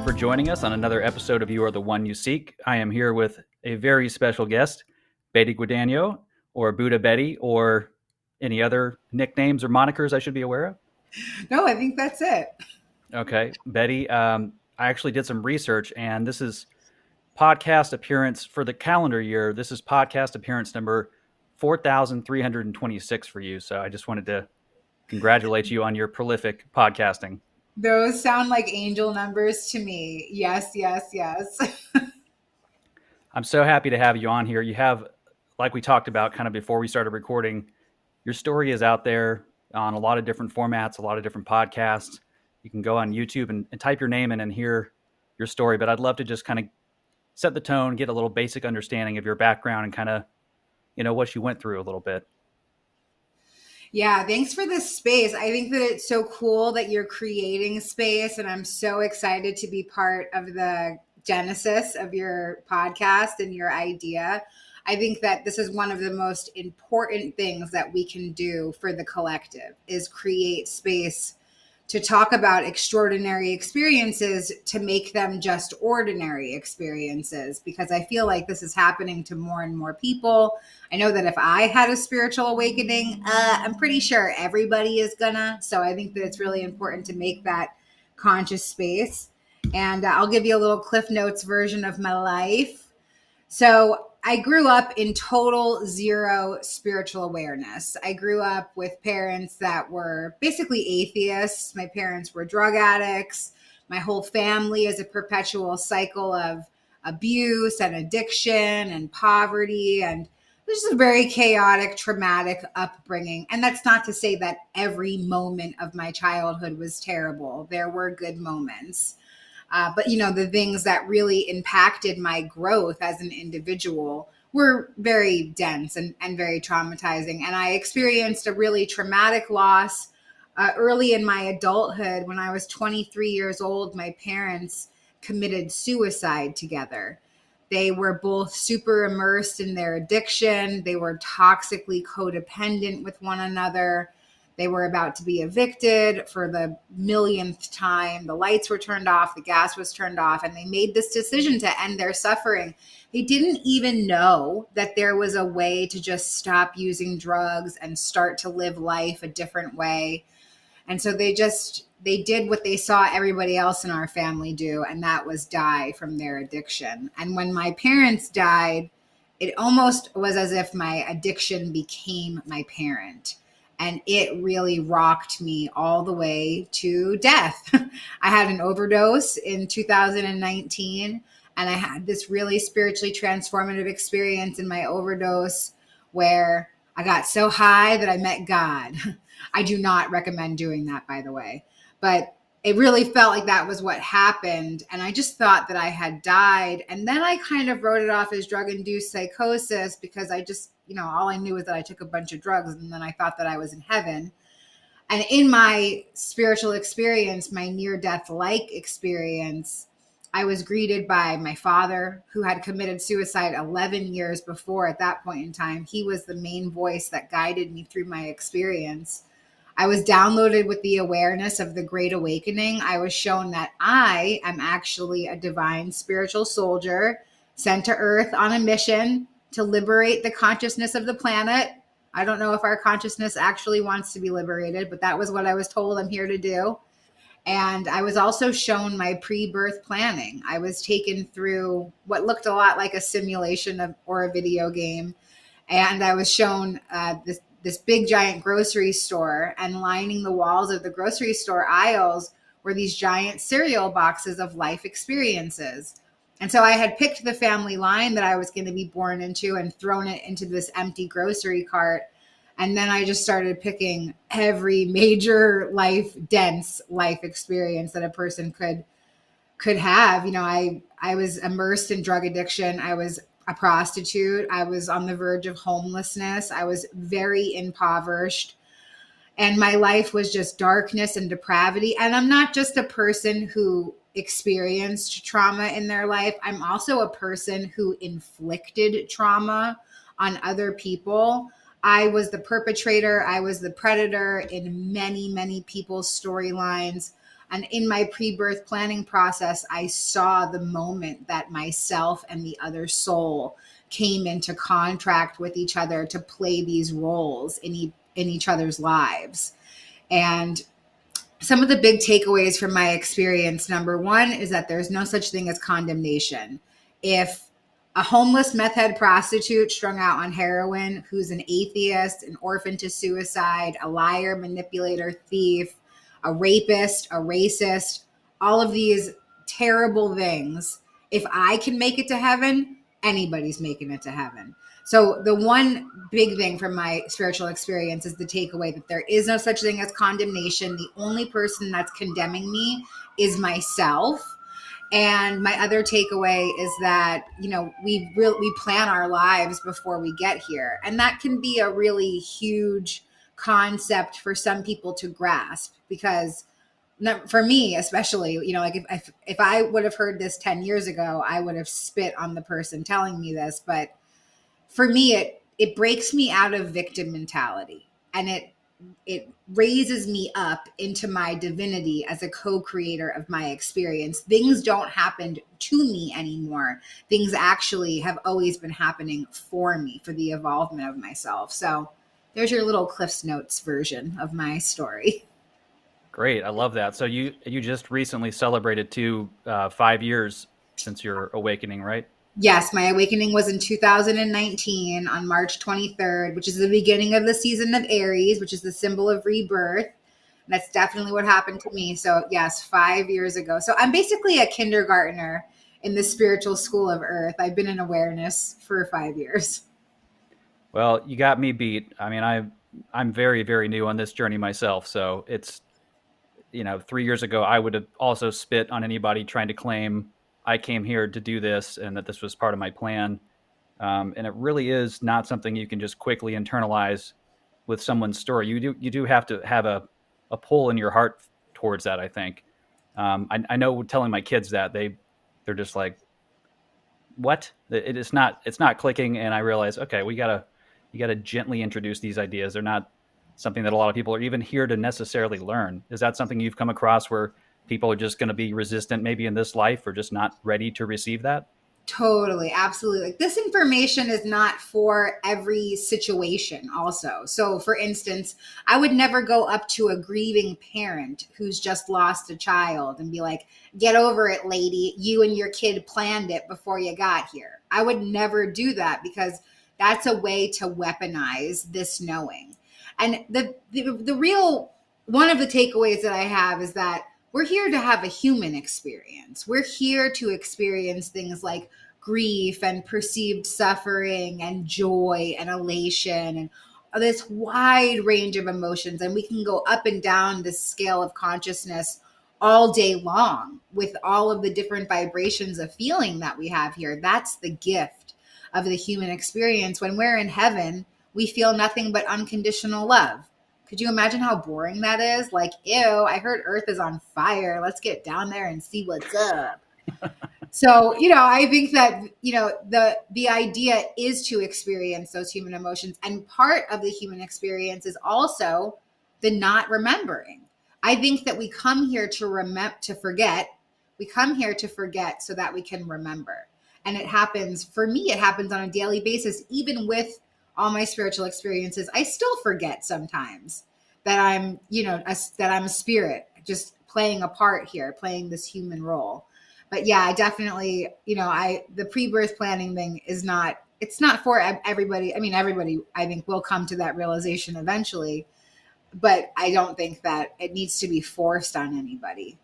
for joining us on another episode of You Are the One You Seek. I am here with a very special guest, Betty Guadagno, or Buddha Betty, or any other nicknames or monikers I should be aware of? No, I think that's it. Okay. Betty, I actually did some research, and this is podcast appearance for the calendar year. This is podcast appearance number 4,326 for you. So I just wanted to congratulate you on your prolific podcasting. Those sound like angel numbers to me. Yes, yes, yes. I'm so happy to have you on here. You have, like we talked about kind of before we started recording, your story is out there on a lot of different formats, a lot of different podcasts. You can go on YouTube and type your name in and hear your story. But I'd love to just kind of set the tone, get a little basic understanding of your background and kind of, what you went through a little bit. Yeah, thanks for this space. I think that it's so cool that you're creating space, and I'm so excited to be part of the genesis of your podcast and your idea. I think that this is one of the most important things that we can do for the collective is create space to talk about extraordinary experiences to make them just ordinary experiences, because I feel like this is happening to more and more people. I know that if I had a spiritual awakening, I'm pretty sure everybody is gonna. So I think that it's really important to make that conscious space. And I'll give you a little Cliff Notes version of my life. So I grew up in total zero spiritual awareness. I grew up with parents that were basically atheists. My parents were drug addicts. My whole family is a perpetual cycle of abuse and addiction and poverty. And this is a very chaotic, traumatic upbringing. And that's not to say that every moment of my childhood was terrible. There were good moments. But, the things that really impacted my growth as an individual were very dense and very traumatizing. And I experienced a really traumatic loss early in my adulthood. When I was 23 years old, my parents committed suicide together. They were both super immersed in their addiction. They were toxically codependent with one another. They were about to be evicted for the millionth time. The lights were turned off, the gas was turned off, and they made this decision to end their suffering. They didn't even know that there was a way to just stop using drugs and start to live life a different way. And so they did what they saw everybody else in our family do, and that was die from their addiction. And when my parents died, it almost was as if my addiction became my parent. And it really rocked me all the way to death. I had an overdose in 2019, and I had this really spiritually transformative experience in my overdose where I got so high that I met God. I do not recommend doing that, by the way. But it really felt like that was what happened. And I just thought that I had died. And then I kind of wrote it off as drug-induced psychosis because I just, all I knew was that I took a bunch of drugs and then I thought that I was in heaven. And in my spiritual experience, my near-death-like experience, I was greeted by my father, who had committed suicide 11 years before. At that point in time, he was the main voice that guided me through my experience. I was downloaded with the awareness of the Great Awakening. I was shown that I am actually a divine spiritual soldier sent to Earth on a mission to liberate the consciousness of the planet. I don't know if our consciousness actually wants to be liberated, but that was what I was told I'm here to do. And I was also shown my pre-birth planning. I was taken through what looked a lot like a simulation or a video game. And I was shown this big giant grocery store, and lining the walls of the grocery store aisles were these giant cereal boxes of life experiences. And so I had picked the family line that I was going to be born into and thrown it into this empty grocery cart. And then I just started picking every major dense life experience that a person could have. I was immersed in drug addiction. I was a prostitute. I was on the verge of homelessness. I was very impoverished. And my life was just darkness and depravity. And I'm not just a person who experienced trauma in their life. I'm also a person who inflicted trauma on other people. I was the perpetrator. I was the predator in many, many people's storylines. And in my pre-birth planning process, I saw the moment that myself and the other soul came into contract with each other to play these roles in each other's lives. And some of the big takeaways from my experience, number one, is that there's no such thing as condemnation. If a homeless meth head prostitute strung out on heroin, who's an atheist, an orphan to suicide, a liar, manipulator, thief, a rapist, a racist, all of these terrible things, if I can make it to heaven, anybody's making it to heaven. So the one big thing from my spiritual experience is the takeaway that there is no such thing as condemnation. The only person that's condemning me is myself. And my other takeaway is that, we plan our lives before we get here. And that can be a really huge concept for some people to grasp, because for me, especially, like if I would have heard this 10 years ago, I would have spit on the person telling me this. But for me, it breaks me out of victim mentality, and it raises me up into my divinity as a co-creator of my experience. Things don't happen to me anymore. Things actually have always been happening for me, for the evolvement of myself. So there's your little Cliff's Notes version of my story. Great. I love that. So you just recently celebrated 5 years since your awakening, right? Yes, my awakening was in 2019 on March 23rd, which is the beginning of the season of Aries, which is the symbol of rebirth. And that's definitely what happened to me. So yes, 5 years ago. So I'm basically a kindergartner in the spiritual school of Earth. I've been in awareness for 5 years. Well, you got me beat. I mean, I'm very, very new on this journey myself. So it's, 3 years ago, I would have also spit on anybody trying to claim I came here to do this and that this was part of my plan. And it really is not something you can just quickly internalize with someone's story. You do have to have a pull in your heart towards that, I think. I know telling my kids that they're just like, what? It's not clicking. And I realize, okay, you gotta gently introduce these ideas. They're not something that a lot of people are even here to necessarily learn. Is that something you've come across where people are just going to be resistant maybe in this life or just not ready to receive that? Totally, absolutely. Like, this information is not for every situation also. So for instance, I would never go up to a grieving parent who's just lost a child and be like, get over it, lady. You and your kid planned it before you got here. I would never do that, because that's a way to weaponize this knowing. And the real one of the takeaways that I have is that we're here to have a human experience. We're here to experience things like grief and perceived suffering and joy and elation and this wide range of emotions. And we can go up and down this scale of consciousness all day long with all of the different vibrations of feeling that we have here. That's the gift of the human experience. When we're in heaven, we feel nothing but unconditional love. Could you imagine how boring that is? Like, ew, I heard Earth is on fire. Let's get down there and see what's up. So, I think that, the idea is to experience those human emotions. And part of the human experience is also the not remembering. I think that we come here to forget. We come here to forget so that we can remember. And for me, it happens on a daily basis, even with all my spiritual experiences. I still forget sometimes that I'm, that I'm a spirit, just playing a part here, playing this human role. But yeah, I definitely, the pre-birth planning thing it's not for everybody. I mean, everybody, I think, will come to that realization eventually, but I don't think that it needs to be forced on anybody.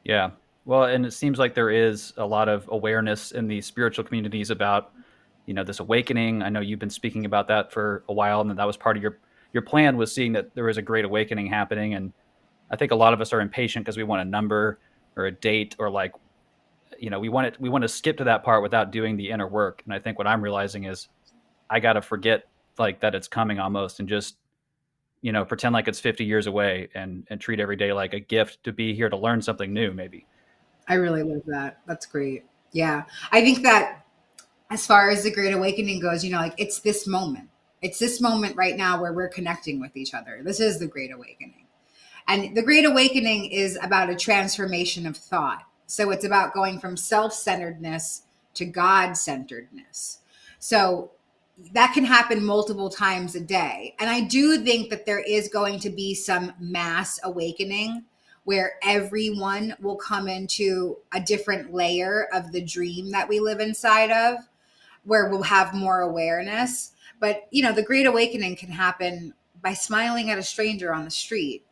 Yeah. Well, and it seems like there is a lot of awareness in the spiritual communities about, this awakening. I know you've been speaking about that for a while, and that was part of your plan, was seeing that there was a great awakening happening. And I think a lot of us are impatient because we want a number or a date, or like, we want to skip to that part without doing the inner work. And I think what I'm realizing is I got to forget like that it's coming almost, and just, pretend like it's 50 years away and treat every day like a gift to be here to learn something new, maybe. I really love that. That's great. Yeah. I think that as far as the Great Awakening goes, like, it's this moment. It's this moment right now where we're connecting with each other. This is the Great Awakening. And the Great Awakening is about a transformation of thought. So it's about going from self-centeredness to God-centeredness. So that can happen multiple times a day. And I do think that there is going to be some mass awakening where everyone will come into a different layer of the dream that we live inside of, where we'll have more awareness. But, the Great Awakening can happen by smiling at a stranger on the street,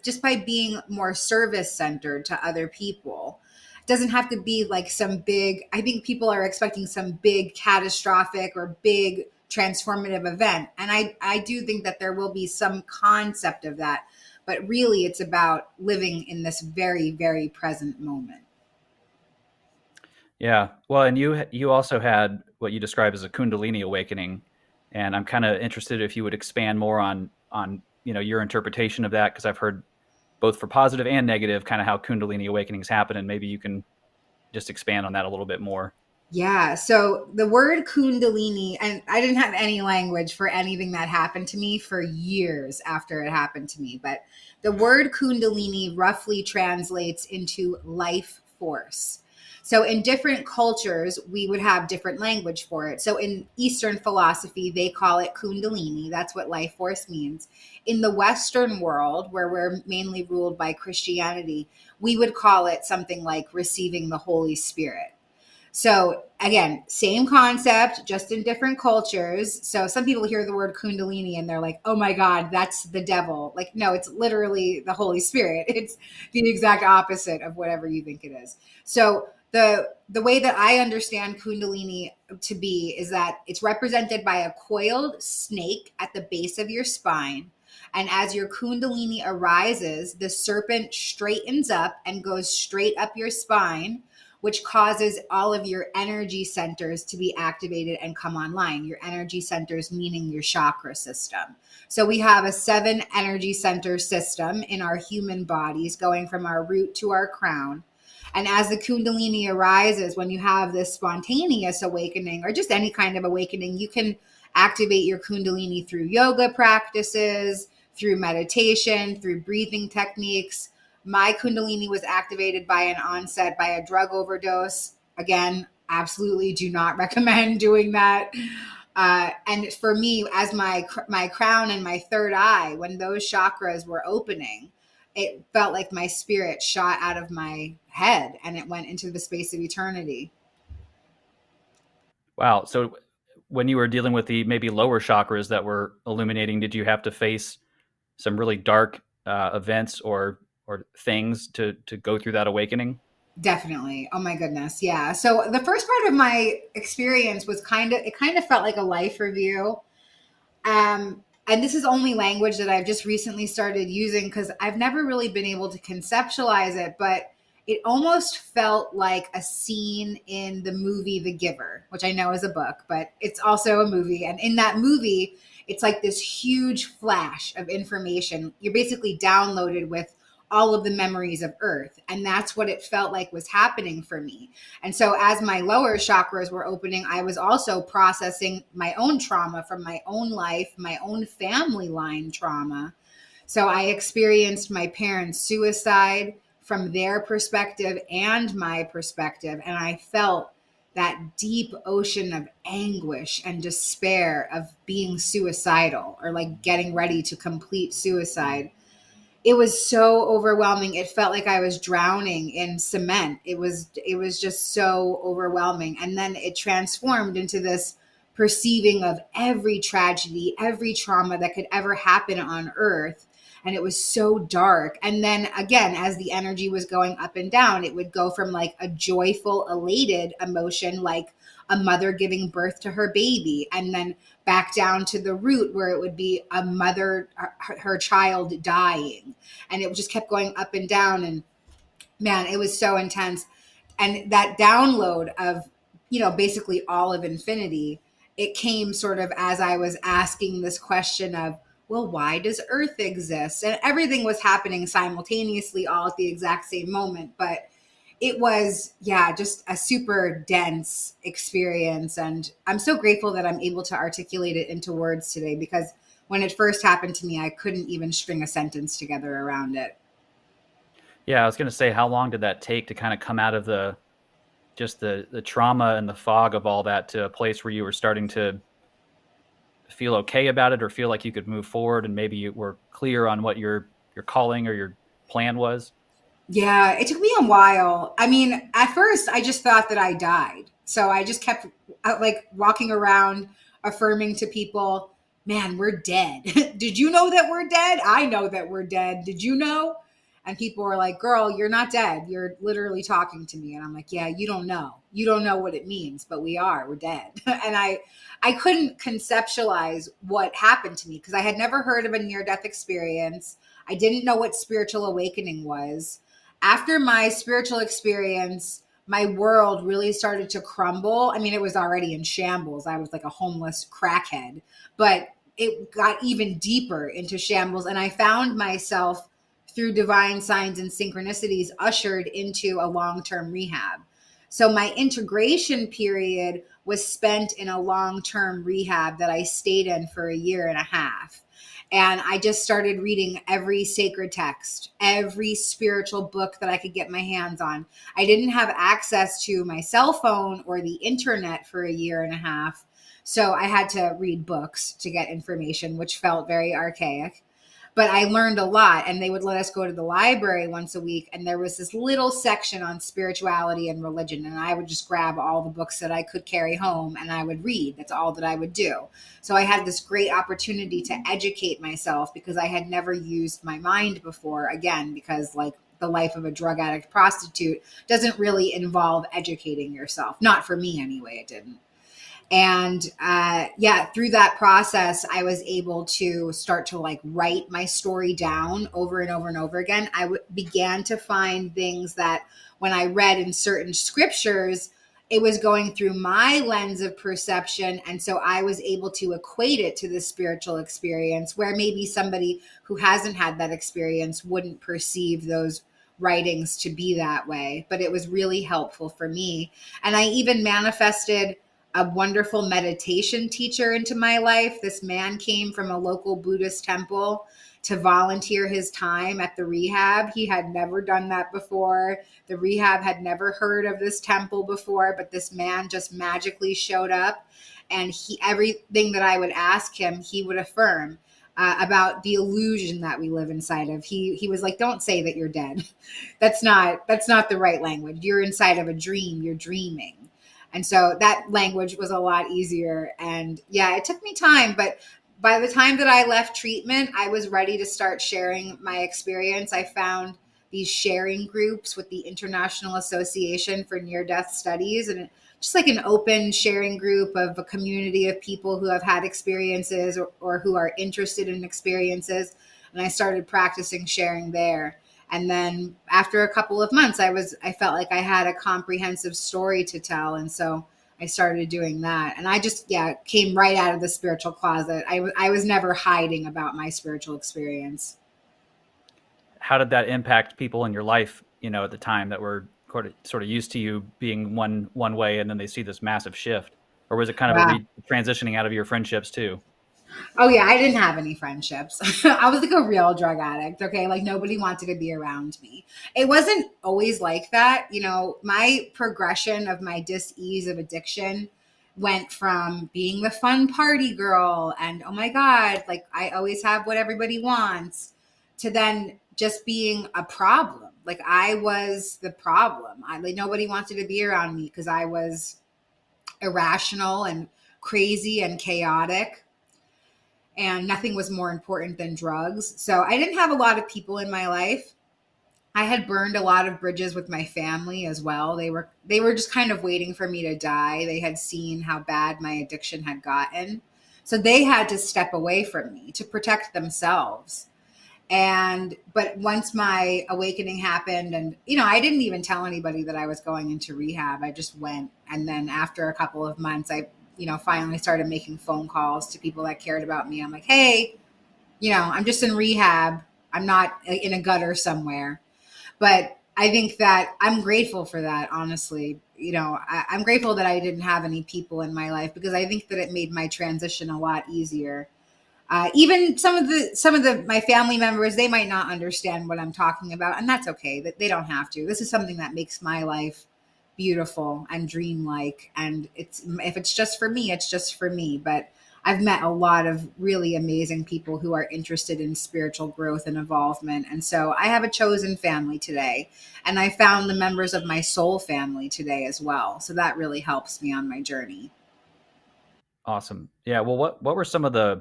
just by being more service centered to other people. It doesn't have to be like some big, I think people are expecting some big catastrophic or big transformative event. And I do think that there will be some concept of that, but really it's about living in this very, very present moment. Yeah. Well, and you also had what you describe as a Kundalini awakening, and I'm kind of interested if you would expand more on your interpretation of that, because I've heard both for positive and negative kind of how Kundalini awakenings happen, and maybe you can just expand on that a little bit more. Yeah. So the word Kundalini, and I didn't have any language for anything that happened to me for years after it happened to me, but the word Kundalini roughly translates into life force. So in different cultures, we would have different language for it. So in Eastern philosophy, they call it Kundalini. That's what life force means. In the Western world, where we're mainly ruled by Christianity, we would call it something like receiving the Holy Spirit. So again, same concept, just in different cultures. So some people hear the word Kundalini and they're like, oh my God, that's the devil. Like, no, it's literally the Holy Spirit. It's the exact opposite of whatever you think it is. So the way that I understand Kundalini to be is that it's represented by a coiled snake at the base of your spine. And as your Kundalini arises, the serpent straightens up and goes straight up your spine, which causes all of your energy centers to be activated and come online. Your energy centers, meaning your chakra system. So we have a 7 energy center system in our human bodies going from our root to our crown. And as the Kundalini arises, when you have this spontaneous awakening or just any kind of awakening, you can activate your Kundalini through yoga practices, through meditation, through breathing techniques. My Kundalini was activated by an onset by a drug overdose. Again, absolutely do not recommend doing that. And for me, as my crown and my third eye, when those chakras were opening, it felt like my spirit shot out of my head and it went into the space of eternity. Wow. So when you were dealing with the maybe lower chakras that were illuminating, did you have to face some really dark events or things to go through that awakening? Definitely. Oh my goodness. Yeah. So the first part of my experience was it kind of felt like a life review. And this is only language that I've just recently started using because I've never really been able to conceptualize it, but it almost felt like a scene in the movie The Giver, which I know is a book, but it's also a movie. And in that movie, it's like this huge flash of information. You're basically downloaded with all of the memories of Earth. And that's what it felt like was happening for me. And so as my lower chakras were opening, I was also processing my own trauma from my own life, my own family line trauma. So I experienced my parents' suicide from their perspective and my perspective. And I felt that deep ocean of anguish and despair of being suicidal or like getting ready to complete suicide. It was so overwhelming. It felt like I was drowning in cement. It was just so overwhelming. And then it transformed into this perceiving of every tragedy, every trauma that could ever happen on earth. And it was so dark. And then again, as the energy was going up and down, it would go from like a joyful, elated emotion, like a mother giving birth to her baby, and then back down to the root where it would be a mother, her child dying. And it just kept going up and down. And man, it was so intense. And that download of, basically all of infinity, it came sort of as I was asking this question of, well, why does Earth exist? And everything was happening simultaneously all at the exact same moment. But it was, yeah, just a super dense experience. And I'm so grateful that I'm able to articulate it into words today, because when it first happened to me, I couldn't even string a sentence together around it. Yeah, I was going to say, how long did that take to kind of come out of the trauma and the fog of all that to a place where you were starting to feel okay about it, or feel like you could move forward, and maybe you were clear on what your calling or your plan was? Yeah, it took me a while. I mean, at first, I just thought that I died. So I just kept like walking around affirming to people, man, we're dead. Did you know that we're dead? I know that we're dead. Did you know? And people were like, girl, you're not dead. You're literally talking to me. And I'm like, yeah, you don't know. You don't know what it means, but we are. We're dead. And I couldn't conceptualize what happened to me because I had never heard of a near-death experience. I didn't know what spiritual awakening was. After my spiritual experience, my world really started to crumble. I mean, it was already in shambles. I was like a homeless crackhead, but it got even deeper into shambles. And I found myself through divine signs and synchronicities ushered into a long-term rehab. So my integration period was spent in a long-term rehab that I stayed in for a year and a half. And I just started reading every sacred text, every spiritual book that I could get my hands on. I didn't have access to my cell phone or the internet for a year and a half. So I had to read books to get information, which felt very archaic. But I learned a lot, and they would let us go to the library once a week. And there was this little section on spirituality and religion. And I would just grab all the books that I could carry home and I would read. That's all that I would do. So I had this great opportunity to educate myself because I had never used my mind before. Again, because like the life of a drug addict prostitute doesn't really involve educating yourself. Not for me anyway, it didn't. And yeah, through that process, I was able to start to like write my story down over and over and over again. Began to find things that when I read in certain scriptures, it was going through my lens of perception. And so I was able to equate it to the spiritual experience, where maybe somebody who hasn't had that experience wouldn't perceive those writings to be that way. But it was really helpful for me. And I even manifested a wonderful meditation teacher into my life. This man came from a local Buddhist temple to volunteer his time at the rehab. He had never done that before. The rehab had never heard of this temple before, but this man just magically showed up, and everything that I would ask him, he would affirm about the illusion that we live inside of. He was like, "Don't say that you're dead. That's not the right language. You're inside of a dream. You're dreaming." And so that language was a lot easier. And yeah, it took me time, but by the time that I left treatment, I was ready to start sharing my experience. I found these sharing groups with the International Association for Near-Death Studies, and just like an open sharing group of a community of people who have had experiences or who are interested in experiences. And I started practicing sharing there. And then after a couple of months, I felt like I had a comprehensive story to tell. And so I started doing that. And I just, yeah, came right out of the spiritual closet. I was never hiding about my spiritual experience. How did that impact people in your life, at the time, that were sort of used to you being one way, and then they see this massive shift? Or was it kind of Yeah. transitioning out of your friendships too? Oh yeah, I didn't have any friendships. I was like a real drug addict, okay? Like nobody wanted to be around me. It wasn't always like that. My progression of my dis-ease of addiction went from being the fun party girl and oh my God, like I always have what everybody wants, to then just being a problem. Like I was the problem. Like nobody wanted to be around me because I was irrational and crazy and chaotic, and nothing was more important than drugs. So I didn't have a lot of people in my life. I had burned a lot of bridges with my family as well. They were just kind of waiting for me to die. They had seen how bad my addiction had gotten. So they had to step away from me to protect themselves. But once my awakening happened, and I didn't even tell anybody that I was going into rehab. I just went, and then after a couple of months, I finally started making phone calls to people that cared about me. I'm like, hey, I'm just in rehab. I'm not in a gutter somewhere. But I think that I'm grateful for that, honestly. I'm grateful that I didn't have any people in my life, because I think that it made my transition a lot easier. Even some of the my family members, they might not understand what I'm talking about, and that's okay. That they don't have to. This is something that makes my life beautiful and dreamlike. And if it's just for me, it's just for me. But I've met a lot of really amazing people who are interested in spiritual growth and evolvement. And so I have a chosen family today. And I found the members of my soul family today as well. So that really helps me on my journey. Awesome. Yeah. Well, what were some of the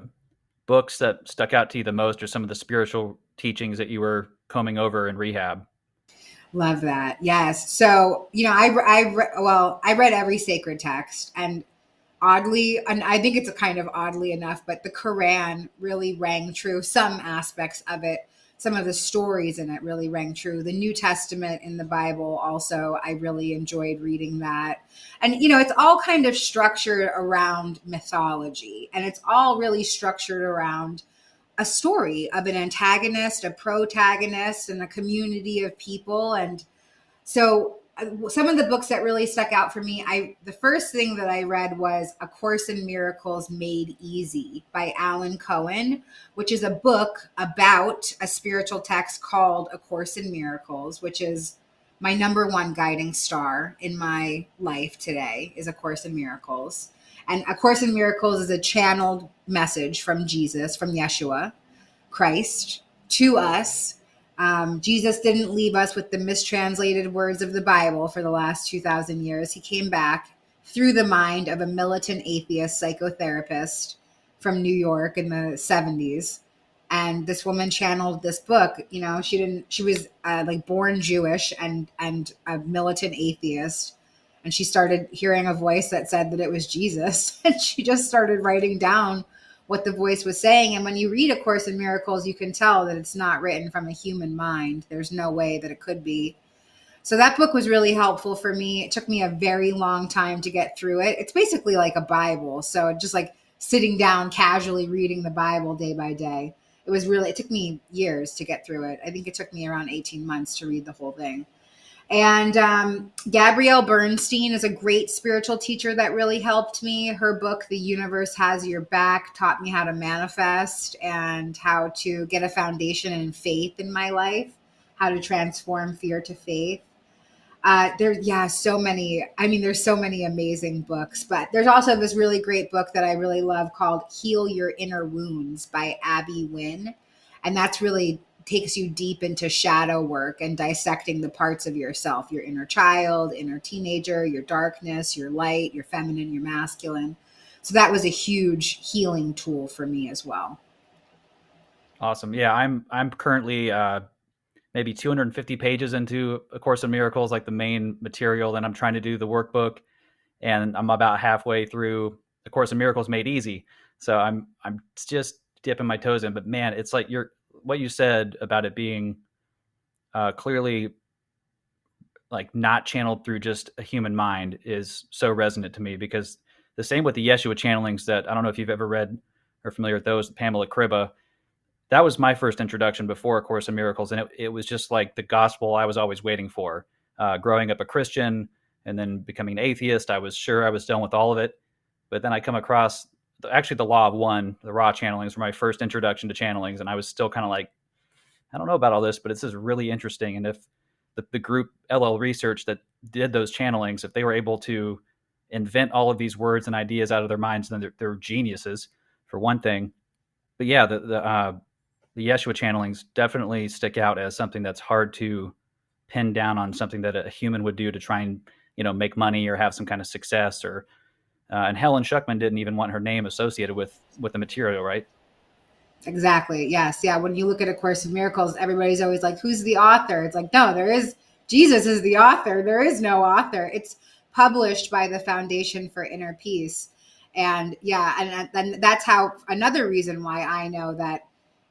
books that stuck out to you the most, or some of the spiritual teachings that you were combing over in rehab? Love that. Yes. So, I read every sacred text, and oddly, and I think it's a kind of oddly enough, but the Quran really rang true. Some aspects of it, some of the stories in it really rang true. The New Testament in the Bible also, I really enjoyed reading that. And, it's all kind of structured around mythology, and it's all really structured around a story of an antagonist, a protagonist, and a community of people. And so some of the books that really stuck out for me, the first thing that I read was A Course in Miracles Made Easy by Alan Cohen, which is a book about a spiritual text called A Course in Miracles, which is my number one guiding star in my life today, is A Course in Miracles. And A Course in Miracles is a channeled message from Jesus, from Yeshua Christ, to us. Jesus didn't leave us with the mistranslated words of the Bible for the last 2,000 years. He came back through the mind of a militant atheist psychotherapist from New York in the 70s. And this woman channeled this book. She was like born Jewish and a militant atheist. And she started hearing a voice that said that it was Jesus. And she just started writing down what the voice was saying. And when you read A Course in Miracles, you can tell that it's not written from a human mind. There's no way that it could be. So that book was really helpful for me. It took me a very long time to get through it. It's basically like a Bible. So just like sitting down, casually reading the Bible day by day. It took me years to get through it. I think it took me around 18 months to read the whole thing. And Gabrielle Bernstein is a great spiritual teacher that really helped me. Her book, The Universe Has Your Back, taught me how to manifest and how to get a foundation in faith in my life, how to transform fear to faith. So many. I mean, there's so many amazing books, but there's also this really great book that I really love called Heal Your Inner Wounds by Abby Wynn. And that's really takes you deep into shadow work and dissecting the parts of yourself, your inner child, inner teenager, your darkness, your light, your feminine, your masculine. So that was a huge healing tool for me as well. Awesome. Yeah, I'm currently maybe 250 pages into A Course in Miracles, like the main material. Then I'm trying to do the workbook, and I'm about halfway through A Course in Miracles Made Easy. So I'm just dipping my toes in. But man, it's like what you said about it being clearly like not channeled through just a human mind is so resonant to me, because the same with the Yeshua channelings that I don't know if you've ever read or familiar with those, Pamela Kriba. That was my first introduction before A Course in Miracles. And it was just like the gospel I was always waiting for. Growing up a Christian and then becoming an atheist, I was sure I was done with all of it. But then I come across the Law of One, the raw channelings were my first introduction to channelings. And I was still kind of like, I don't know about all this, but this is really interesting. And if the group LL Research that did those channelings, if they were able to invent all of these words and ideas out of their minds, then they're geniuses, for one thing. But yeah, the Yeshua channelings definitely stick out as something that's hard to pin down on something that a human would do to try and make money or have some kind of success. Or and Helen Schuckman didn't even want her name associated with the material, right? Exactly. Yes. Yeah. When you look at A Course in Miracles, everybody's always like, who's the author? It's like, no, Jesus is the author. There is no author. It's published by the Foundation for Inner Peace. And yeah, and that's how another reason why I know that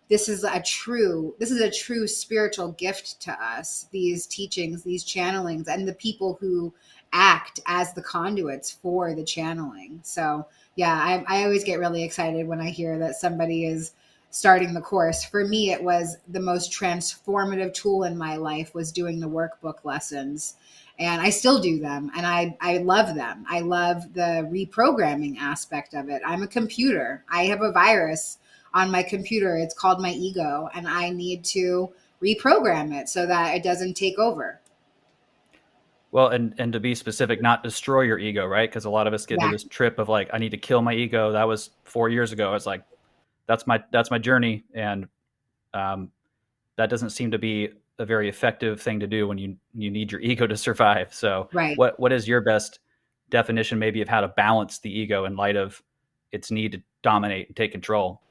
this is a true spiritual gift to us, these teachings, these channelings, and the people who act as the conduits for the channeling. So yeah, I always get really excited when I hear that somebody is starting the course. For me, it was the most transformative tool in my life was doing the workbook lessons. And I still do them, and I love them. I love the reprogramming aspect of it. I'm a computer. I have a virus on my computer. It's called my ego, and I need to reprogram it so that it doesn't take over. Well, and to be specific, not destroy your ego, right? Because a lot of us get into Yeah, this trip of like, I need to kill my ego. That was 4 years ago. It's like, that's my journey, and um, that doesn't seem to be a very effective thing to do when you need your ego to survive. So, right. what is your best definition, maybe, of how to balance the ego in light of its need to dominate and take control?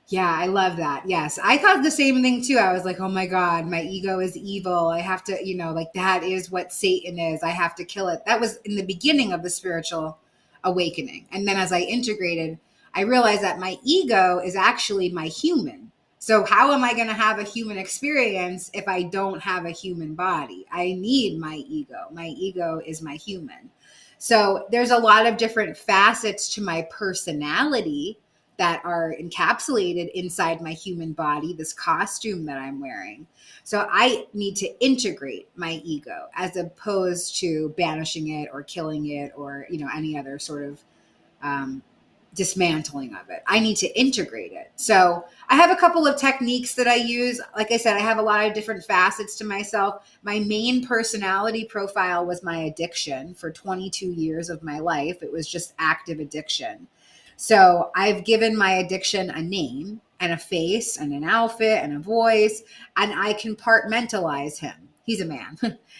Yeah, I love that. Yes. I thought the same thing too. I was like, oh my God, my ego is evil. I have to, like that is what Satan is. I have to kill it. That was in the beginning of the spiritual awakening. And then as I integrated, I realized that my ego is actually my human. So, how am I going to have a human experience if I don't have a human body? I need my ego. My ego is my human. So, there's a lot of different facets to my personality that are encapsulated inside my human body, this costume that I'm wearing. So I need to integrate my ego as opposed to banishing it or killing it or, any other sort of um, dismantling of it. I need to integrate it. So I have a couple of techniques that I use. Like I said, I have a lot of different facets to myself. My main personality profile was my addiction for 22 years of my life. It was just active addiction. So I've given my addiction a name and a face and an outfit and a voice, and I compartmentalize him. He's a man.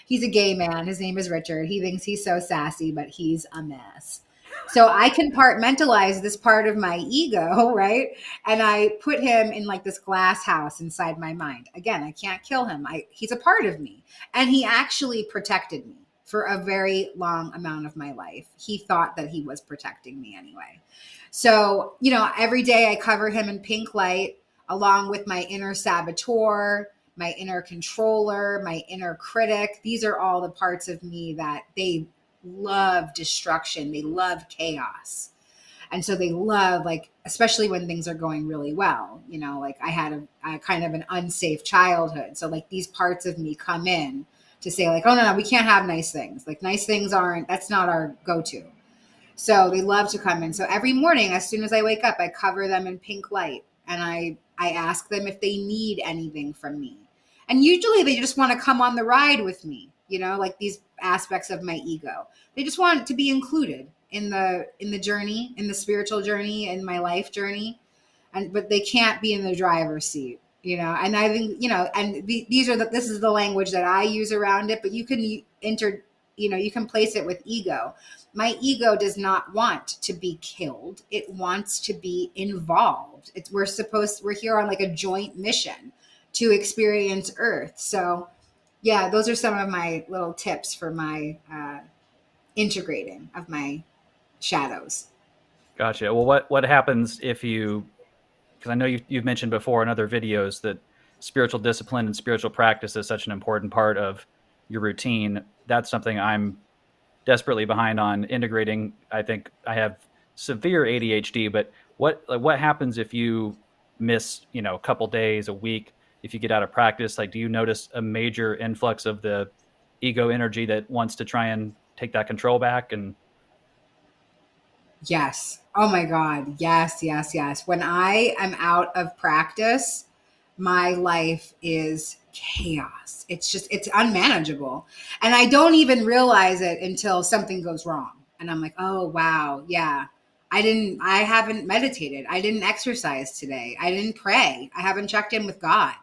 He's a gay man. His name is Richard. He thinks he's so sassy, but he's a mess. So I compartmentalize this part of my ego, right? And I put him in like this glass house inside my mind. Again, I can't kill him. He's a part of me. And he actually protected me for a very long amount of my life. He thought that he was protecting me anyway. So, every day I cover him in pink light along with my inner saboteur, my inner controller, my inner critic. These are all the parts of me that they love destruction. They love chaos. And so they love, like, especially when things are going really well, like I had a kind of an unsafe childhood. So like these parts of me come in to say like, oh no, we can't have nice things. Like nice things that's not our go-to. So they love to come in. So every morning, as soon as I wake up, I cover them in pink light and I ask them if they need anything from me. And usually they just want to come on the ride with me, like these aspects of my ego. They just want to be included in the journey, in the spiritual journey, in my life journey. But they can't be in the driver's seat, and I think, and this is the language that I use around it, but you can you can place it with ego. My ego does not want to be killed. It wants to be involved. We're here on like a joint mission to experience Earth. So yeah, those are some of my little tips for my integrating of my shadows. Gotcha. Well, what happens if you? Because I know you've mentioned before in other videos that spiritual discipline and spiritual practice is such an important part of your routine. That's something I'm desperately behind on integrating. I think I have severe ADHD, but what happens if you miss, a couple days, a week, if you get out of practice? Like, do you notice a major influx of the ego energy that wants to try and take that control back? And Yes. Oh my God. Yes, yes, yes. When I am out of practice, my life is chaos. It's unmanageable. And I don't even realize it until something goes wrong. And I'm like, oh, wow. Yeah. I haven't meditated. I didn't exercise today. I didn't pray. I haven't checked in with God.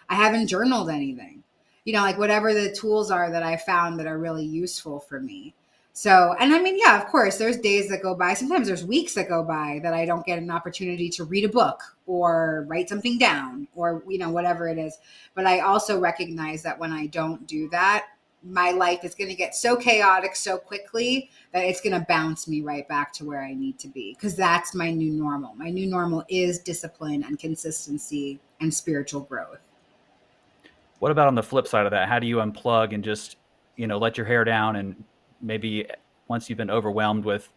I haven't journaled anything, like whatever the tools are that I found that are really useful for me. So, and I mean, yeah, of course, there's days that go by. Sometimes there's weeks that go by that I don't get an opportunity to read a book or write something down or, whatever it is. But I also recognize that when I don't do that, my life is going to get so chaotic so quickly that it's going to bounce me right back to where I need to be, because that's my new normal. My new normal is discipline and consistency and spiritual growth. what about on the flip side of that? How do you unplug and just, let your hair down, and maybe once you've been overwhelmed with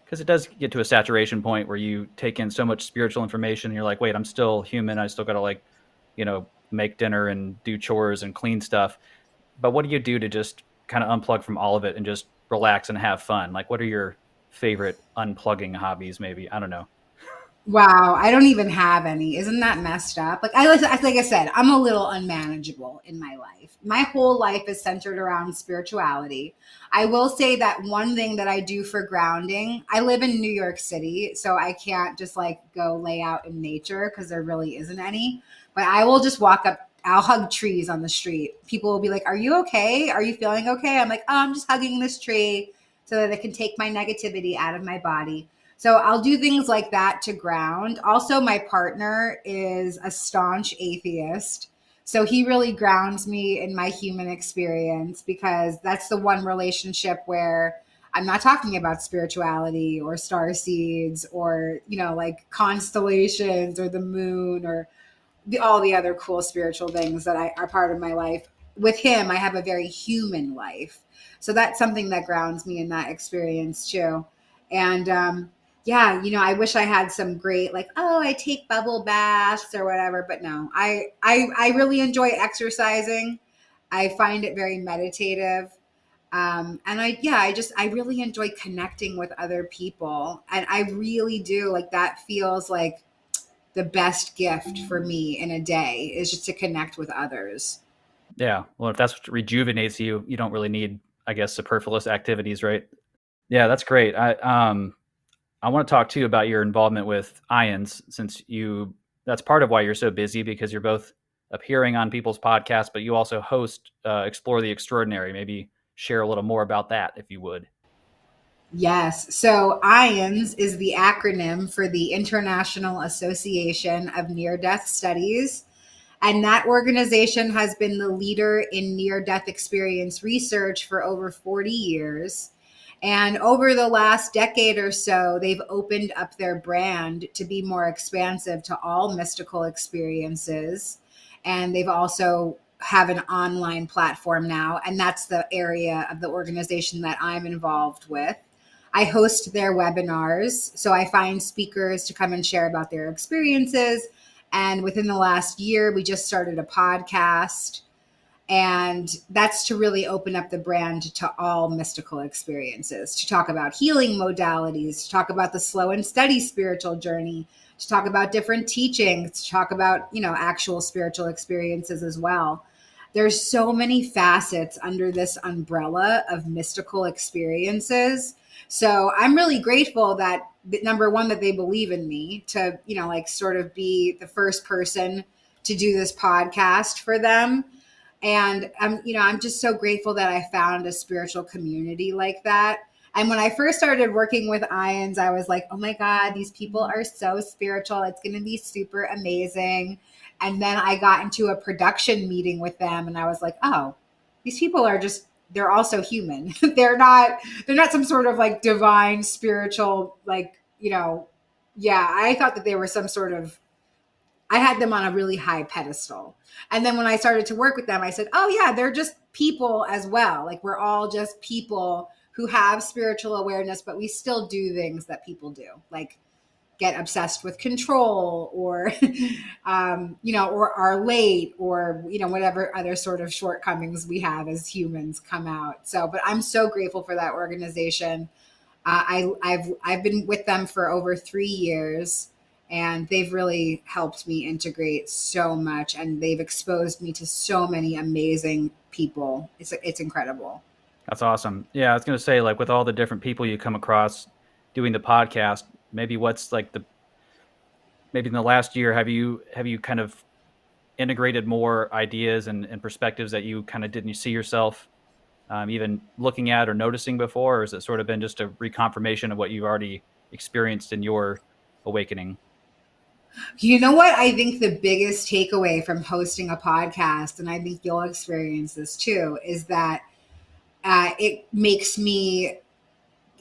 because it does get to a saturation point where you take in so much spiritual information and you're like, wait, I'm still human. I still got to like, make dinner and do chores and clean stuff. But what do you do to just kind of unplug from all of it and just relax and have fun? Like, what are your favorite unplugging hobbies? Maybe, I don't know. Wow, I don't even have any. Isn't that messed up? Like I said, I'm a little unmanageable in my life. My whole life is centered around spirituality. I will say that one thing that I do for grounding, I live in New York City, so I can't just like go lay out in nature because there really isn't any. But I will just walk up, I'll hug trees on the street. People will be like, "Are you okay? Are you feeling okay?" I'm like, "Oh, I'm just hugging this tree so that it can take my negativity out of my body." So I'll do things like that to ground. Also, my partner is a staunch atheist. So he really grounds me in my human experience because that's the one relationship where I'm not talking about spirituality or star seeds or, like constellations or the moon or all the other cool spiritual things that are part of my life. With him, I have a very human life. So that's something that grounds me in that experience too. And yeah, I wish I had some great like, oh, I take bubble baths or whatever, but no, I really enjoy exercising. I find it very meditative. And I really enjoy connecting with other people. And I really do like that feels like the best gift for me in a day is just to connect with others. Yeah. Well, if that's what rejuvenates you, you don't really need, I guess, superfluous activities, right? Yeah, that's great. I want to talk too about your involvement with IONS, since that's part of why you're so busy, because you're both appearing on people's podcasts, but you also host Explore the Extraordinary. Maybe share a little more about that, if you would. Yes. So IONS is the acronym for the International Association of Near Death Studies. And that organization has been the leader in near death experience research for over 40 years. And over the last decade or so, they've opened up their brand to be more expansive to all mystical experiences. And they've also have an online platform now. And that's the area of the organization that I'm involved with. I host their webinars. So I find speakers to come and share about their experiences. And within the last year, we just started a podcast. And that's to really open up the brand to all mystical experiences, to talk about healing modalities, to talk about the slow and steady spiritual journey, to talk about different teachings, to talk about, actual spiritual experiences as well. There's so many facets under this umbrella of mystical experiences. So I'm really grateful that number one, that they believe in me to, like sort of be the first person to do this podcast for them. And I'm just so grateful that I found a spiritual community like that. And when I first started working with IONS, I was like, oh my God, these people are so spiritual. It's going to be super amazing. And then I got into a production meeting with them and I was like, oh, these people are they're also human. they're not some sort of like divine spiritual, like, yeah, I thought that they were some sort of, I had them on a really high pedestal. And then when I started to work with them, I said, oh, yeah, they're just people as well. Like we're all just people who have spiritual awareness, but we still do things that people do, like get obsessed with control or, or are late or, whatever other sort of shortcomings we have as humans come out. So, but I'm so grateful for that organization. I've been with them for over 3 years. And they've really helped me integrate so much, and they've exposed me to so many amazing people. It's incredible. That's awesome. Yeah, I was going to say, like, with all the different people you come across doing the podcast, maybe what's like maybe in the last year, have you kind of integrated more ideas and perspectives that you kind of didn't see yourself even looking at or noticing before, or has it sort of been just a reconfirmation of what you've already experienced in your awakening? You know what? I think the biggest takeaway from hosting a podcast, and I think you'll experience this too, is that it makes me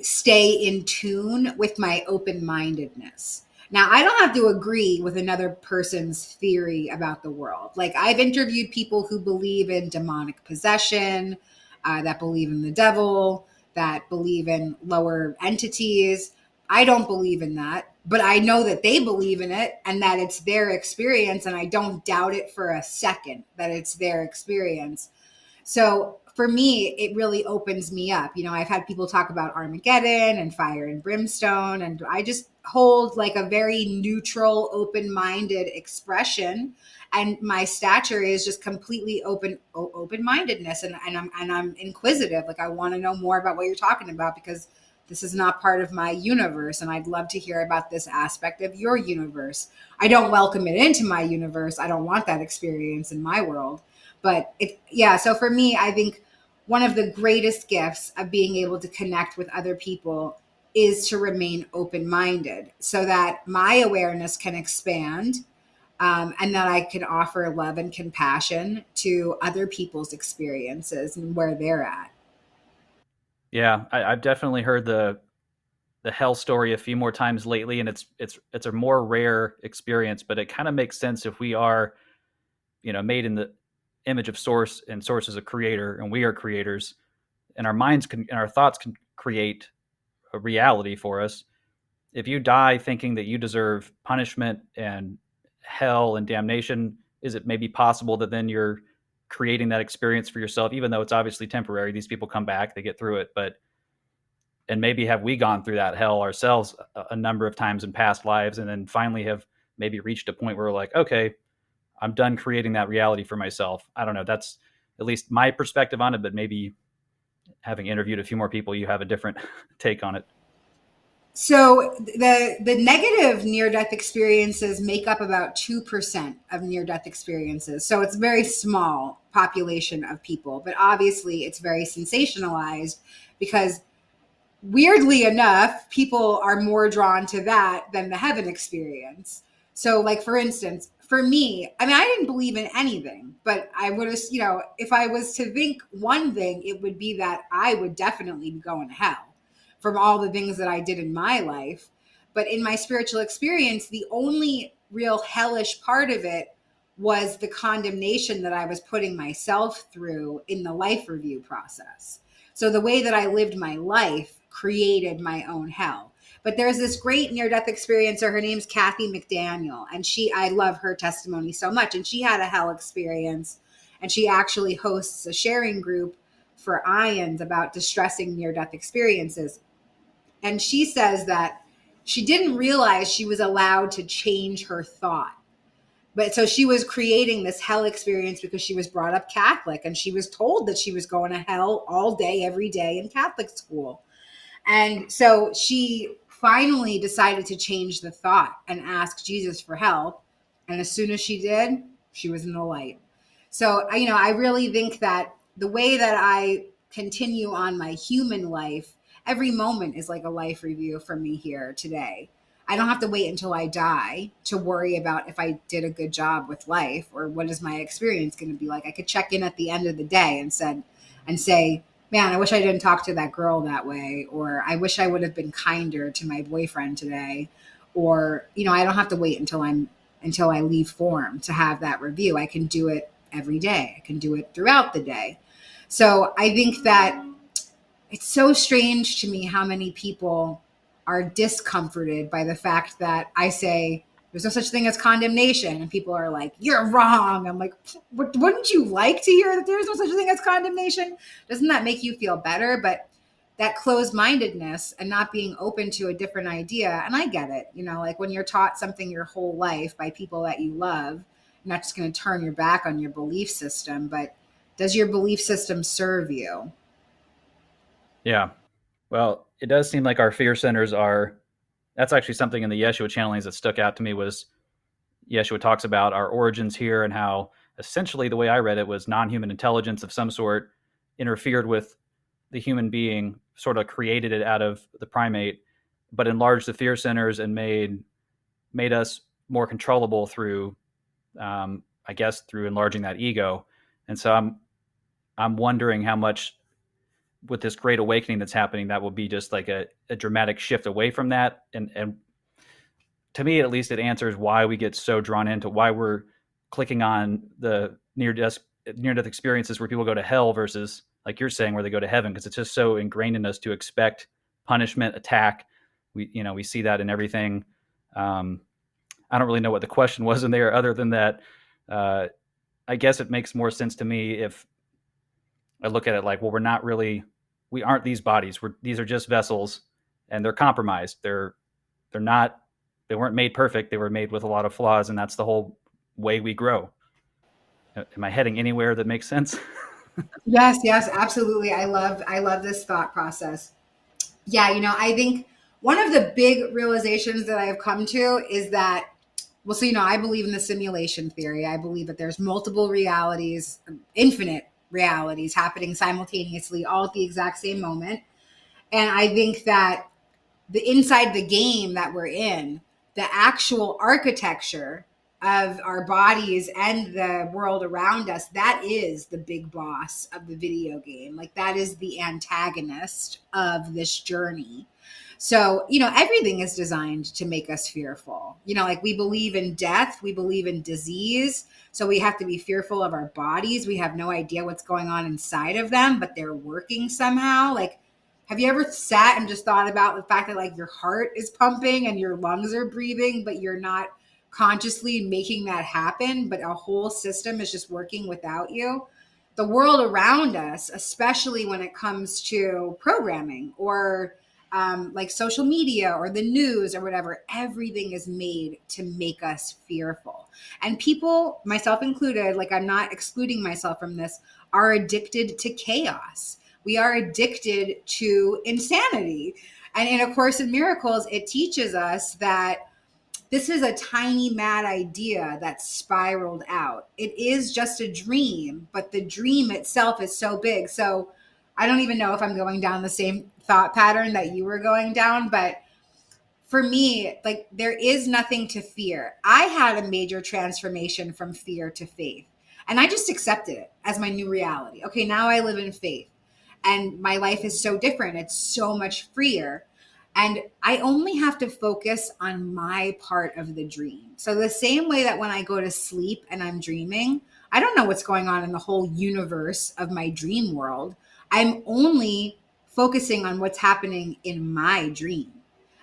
stay in tune with my open mindedness. Now, I don't have to agree with another person's theory about the world. Like, I've interviewed people who believe in demonic possession, that believe in the devil, that believe in lower entities. I don't believe in that, but I know that they believe in it and that it's their experience. And I don't doubt it for a second that it's their experience. So for me, it really opens me up. You know, I've had people talk about Armageddon and fire and brimstone, and I just hold like a very neutral, open-minded expression. And my stature is just completely open-mindedness. And I'm inquisitive. Like I want to know more about what you're talking about because this is not part of my universe. And I'd love to hear about this aspect of your universe. I don't welcome it into my universe. I don't want that experience in my world. But so for me, I think one of the greatest gifts of being able to connect with other people is to remain open-minded so that my awareness can expand, and that I can offer love and compassion to other people's experiences and where they're at. Yeah, I've definitely heard the hell story a few more times lately, and it's a more rare experience, but it kind of makes sense if we are, made in the image of source, and source is a creator, and we are creators, and our minds and our thoughts can create a reality for us. If you die thinking that you deserve punishment and hell and damnation, is it maybe possible that then you're creating that experience for yourself, even though it's obviously temporary? These people come back, they get through it, and maybe have we gone through that hell ourselves a number of times in past lives, and then finally have maybe reached a point where we're like, okay, I'm done creating that reality for myself. I don't know. That's at least my perspective on it, but maybe having interviewed a few more people, you have a different take on it. So the negative near-death experiences make up about 2% of near-death experiences. So it's a very small population of people, but obviously it's very sensationalized because weirdly enough, people are more drawn to that than the heaven experience. So like, for instance, for me, I mean, I didn't believe in anything, but I would have, if I was to think one thing, it would be that I would definitely be going to hell from all the things that I did in my life. But in my spiritual experience, the only real hellish part of it was the condemnation that I was putting myself through in the life review process. So the way that I lived my life created my own hell. But there's this great near-death experiencer. Her name's Kathy McDaniel. And I love her testimony so much. And she had a hell experience. And she actually hosts a sharing group for IONs about distressing near-death experiences. And she says that she didn't realize she was allowed to change her thought. But so she was creating this hell experience because she was brought up Catholic and she was told that she was going to hell all day, every day in Catholic school. And so she finally decided to change the thought and ask Jesus for help. And as soon as she did, she was in the light. So, I really think that the way that I continue on my human life, every moment is like a life review for me here today. I don't have to wait until I die to worry about if I did a good job with life or what is my experience going to be like. I could check in at the end of the day and say, man, I wish I didn't talk to that girl that way, or I wish I would have been kinder to my boyfriend today, or I don't have to wait until I leave form to have that review. I can do it every day. I can do it throughout the day. So I think that it's so strange to me how many people are discomforted by the fact that I say there's no such thing as condemnation, and people are like, you're wrong. I'm like, wouldn't you like to hear that there's no such thing as condemnation? Doesn't that make you feel better? But that closed-mindedness and not being open to a different idea, and I get it, like when you're taught something your whole life by people that you love, you're not just going to turn your back on your belief system, but does your belief system serve you? Yeah. Well, it does seem like our fear centers that's actually something in the Yeshua channelings that stuck out to me. Was Yeshua talks about our origins here and how essentially the way I read it was non-human intelligence of some sort interfered with the human being, sort of created it out of the primate, but enlarged the fear centers and made us more controllable through, I guess, through enlarging that ego. And so I'm wondering how much with this great awakening that's happening, that will be just like a dramatic shift away from that. And to me, at least, it answers why we get so drawn into why we're clicking on the near-death experiences where people go to hell versus, like you're saying, where they go to heaven, because it's just so ingrained in us to expect punishment, attack, We see that in everything. I don't really know what the question was in there other than that. I guess it makes more sense to me if I look at it like, well, we aren't these bodies. These are just vessels, and they're compromised. They weren't made perfect. They were made with a lot of flaws, and that's the whole way we grow. Am I heading anywhere that makes sense? Yes, yes, absolutely. I love this thought process. Yeah, I think one of the big realizations that I have come to is that, well, so, I believe in the simulation theory. I believe that there's multiple realities, infinite realities happening simultaneously, all at the exact same moment. And I think that the inside the game that we're in, the actual architecture of our bodies and the world around us, that is the big boss of the video game. Like, that is the antagonist of this journey. So, everything is designed to make us fearful. Like, we believe in death, we believe in disease. So we have to be fearful of our bodies. We have no idea what's going on inside of them, but they're working somehow. Like, have you ever sat and just thought about the fact that, like, your heart is pumping and your lungs are breathing, but you're not consciously making that happen, but a whole system is just working without you? The world around us, especially when it comes to programming or like social media or the news or whatever, everything is made to make us fearful. And people, myself included, like, I'm not excluding myself from this, are addicted to chaos. We are addicted to insanity. And in A Course in Miracles, it teaches us that this is a tiny mad idea that spiraled out. It is just a dream, but the dream itself is so big. So I don't even know if I'm going down the same thought pattern that you were going down, but for me, like, there is nothing to fear. I had a major transformation from fear to faith, and I just accepted it as my new reality. Okay, now I live in faith, and my life is so different. It's so much freer. And I only have to focus on my part of the dream. So the same way that when I go to sleep and I'm dreaming, I don't know what's going on in the whole universe of my dream world. I'm only focusing on what's happening in my dream.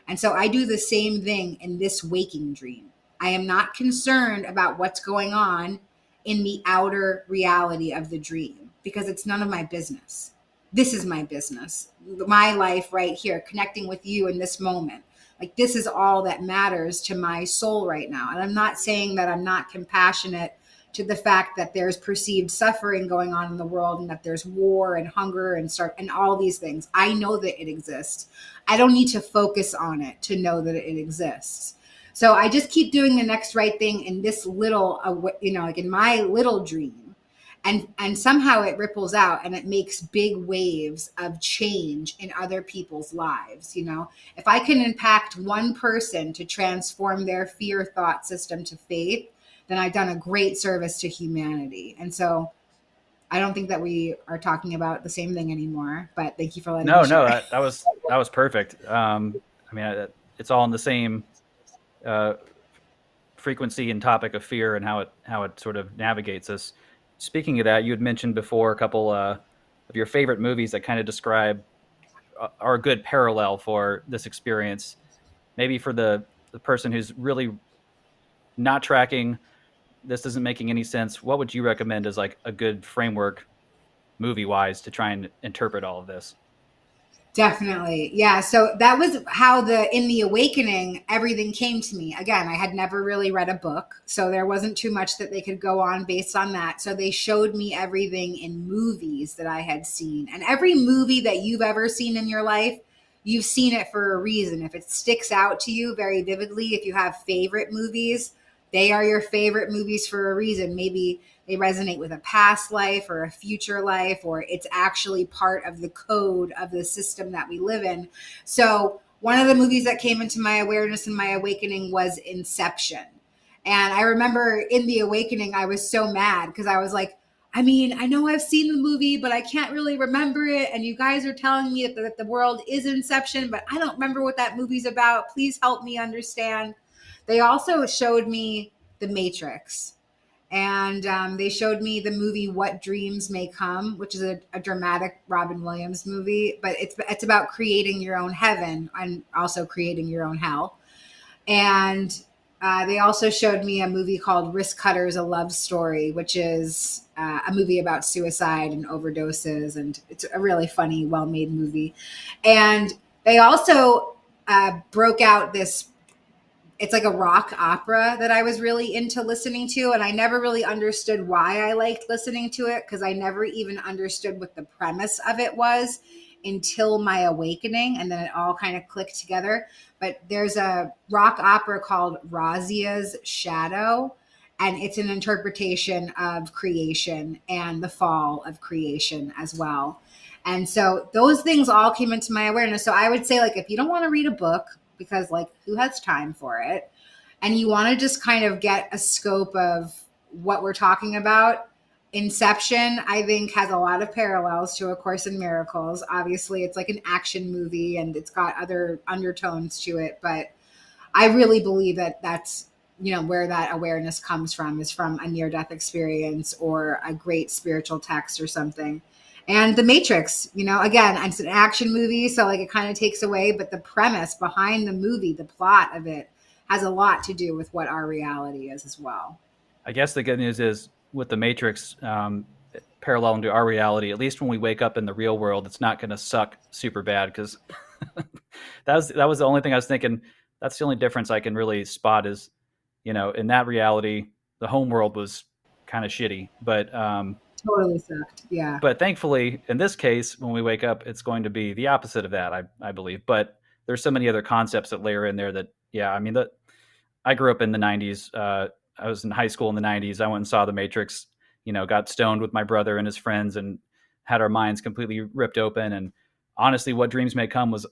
And so I do the same thing in this waking dream. I am not concerned about what's going on in the outer reality of the dream because it's none of my business. This is my business, my life right here, connecting with you in this moment. Like, this is all that matters to my soul right now. And I'm not saying that I'm not compassionate to the fact that there's perceived suffering going on in the world and that there's war and hunger and all these things. I know that it exists. I don't need to focus on it to know that it exists. So I just keep doing the next right thing in this little, like in my little dream. And somehow it ripples out and it makes big waves of change in other people's lives. If I can impact one person to transform their fear thought system to faith, then I've done a great service to humanity. And so I don't think that we are talking about the same thing anymore, but thank you for letting me share. No, that was perfect. It's all in the same frequency and topic of fear and how it sort of navigates us. Speaking of that, you had mentioned before a couple of your favorite movies that kind of describe are a good parallel for this experience. Maybe for the person who's really not tracking, this isn't making any sense, what would you recommend as like a good framework movie-wise to try and interpret all of this? Definitely. Yeah. So that was how in the awakening, everything came to me. Again, I had never really read a book, so there wasn't too much that they could go on based on that. So they showed me everything in movies that I had seen. And every movie that you've ever seen in your life, you've seen it for a reason. If it sticks out to you very vividly, if you have favorite movies, they are your favorite movies for a reason. Maybe they resonate with a past life or a future life, or it's actually part of the code of the system that we live in. So one of the movies that came into my awareness and my awakening was Inception. And I remember in the awakening, I was so mad because I was like, I know I've seen the movie, but I can't really remember it. And you guys are telling me that the world is Inception, but I don't remember what that movie's about. Please help me understand. They also showed me The Matrix. and they showed me the movie What Dreams May Come, which is a dramatic Robin Williams movie, but it's about creating your own heaven and also creating your own hell. And they also showed me a movie called Risk Cutters, A Love Story, which is a movie about suicide and overdoses. And it's a really funny, well-made movie. And they also broke out this, it's like a rock opera that I was really into listening to. And I never really understood why I liked listening to it, because I never even understood what the premise of it was until my awakening. And then it all kind of clicked together. But there's a rock opera called Razia's Shadow, and it's an interpretation of creation and the fall of creation as well. And so those things all came into my awareness. So I would say, like, if you don't want to read a book, because like who has time for it, and you want to just kind of get a scope of what we're talking about, Inception, I think, has a lot of parallels to A Course in Miracles. Obviously, it's like an action movie and it's got other undertones to it, but I really believe that that's, you know, where that awareness comes from, is from a near-death experience or a great spiritual text or something. And The Matrix, you know, again, it's an action movie, so like it kind of takes away, but the premise behind the movie, the plot of it, has a lot to do with what our reality is as well. I guess the good news is with the Matrix, parallel to our reality, at least when we wake up in the real world, it's not going to suck super bad, because that was the only thing I was thinking. That's the only difference I can really spot is, you know, in that reality, the home world was kind of shitty, but Totally sucked. Yeah. but thankfully, in this case, when we wake up, it's going to be the opposite of that, I believe. But there's so many other concepts that layer in there that, yeah, I mean, I grew up in the 90s. I was in high school in the 90s. I went and saw The Matrix, you know, got stoned with my brother and his friends and had our minds completely ripped open. And honestly, What Dreams May Come was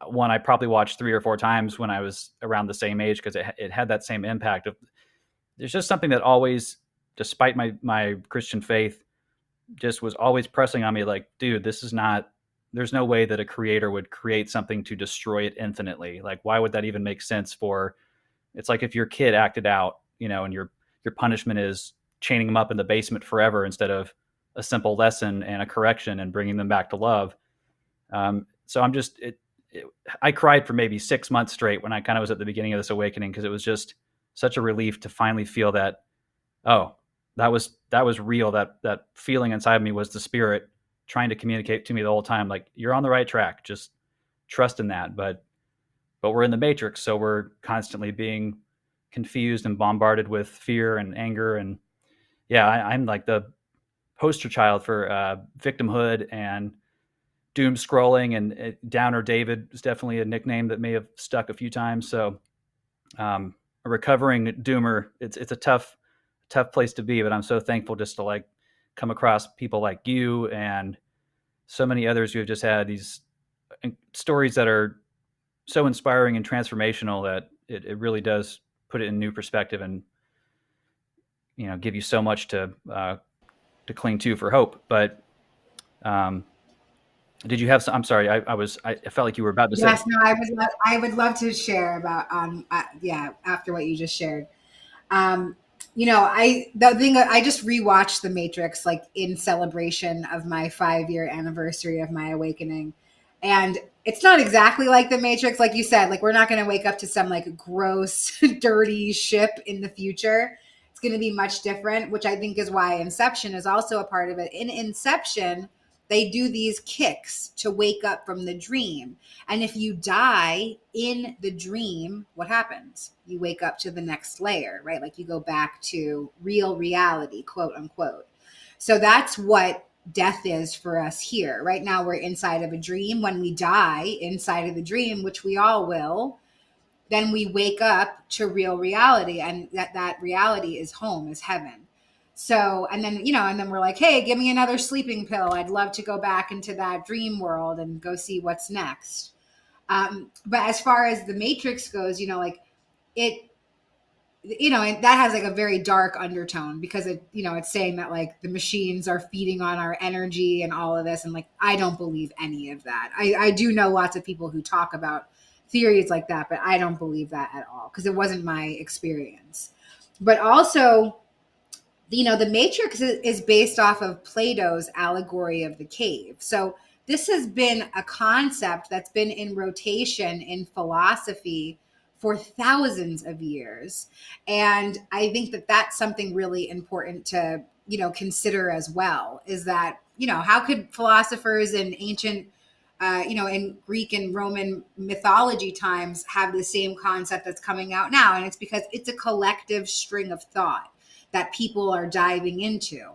one I probably watched 3 or 4 times when I was around the same age, because it had that same impact of, there's just something that always, despite my Christian faith, just was always pressing on me, like, dude, this is not, there's no way that a creator would create something to destroy it infinitely. Like, why would that even make sense? For, it's like if your kid acted out, you know, and your punishment is chaining them up in the basement forever instead of a simple lesson and a correction and bringing them back to love. So I'm just, I cried for maybe 6 months straight when I kind of was at the beginning of this awakening, because it was just such a relief to finally feel that, oh, that was real. That feeling inside me was the spirit trying to communicate to me the whole time, like, you're on the right track, just trust in that. But we're in the Matrix, so we're constantly being confused and bombarded with fear and anger. And yeah, I'm like the poster child for victimhood and doom scrolling, and Downer David is definitely a nickname that may have stuck a few times. So a recovering doomer, it's a tough place to be, but I'm so thankful just to like come across people like you and so many others who have just had these stories that are so inspiring and transformational that it really does put it in new perspective, and, you know, give you so much to cling to for hope. But did you have some, I'm sorry, I felt like you were about to say. Yes, no, I would love to share about, yeah, after what you just shared. You know, the thing, I just rewatched The Matrix, like in celebration of my 5-year anniversary of my awakening. And it's not exactly like The Matrix, like you said, like we're not going to wake up to some like gross, dirty ship in the future. It's going to be much different, which I think is why Inception is also a part of it. In Inception, they do these kicks to wake up from the dream. And if you die in the dream, what happens? You wake up to the next layer, right? Like you go back to real reality, quote unquote. So that's what death is for us here. Right now, we're inside of a dream. When we die inside of the dream, which we all will, then we wake up to real reality. And that reality is home, is heaven. So, and then, you know, and then we're like, hey, give me another sleeping pill. I'd love to go back into that dream world and go see what's next. But as far as the Matrix goes, you know, like it, you know, and that has like a very dark undertone, because it, you know, it's saying that like the machines are feeding on our energy and all of this. And like, I don't believe any of that. I do know lots of people who talk about theories like that, but I don't believe that at all, because it wasn't my experience. But also, the Matrix is based off of Plato's allegory of the cave. So this has been a concept that's been in rotation in philosophy for thousands of years. And I think that that's something really important to, consider as well, is that, how could philosophers in ancient, in Greek and Roman mythology times have the same concept that's coming out now? And it's because it's a collective string of thought that people are diving into.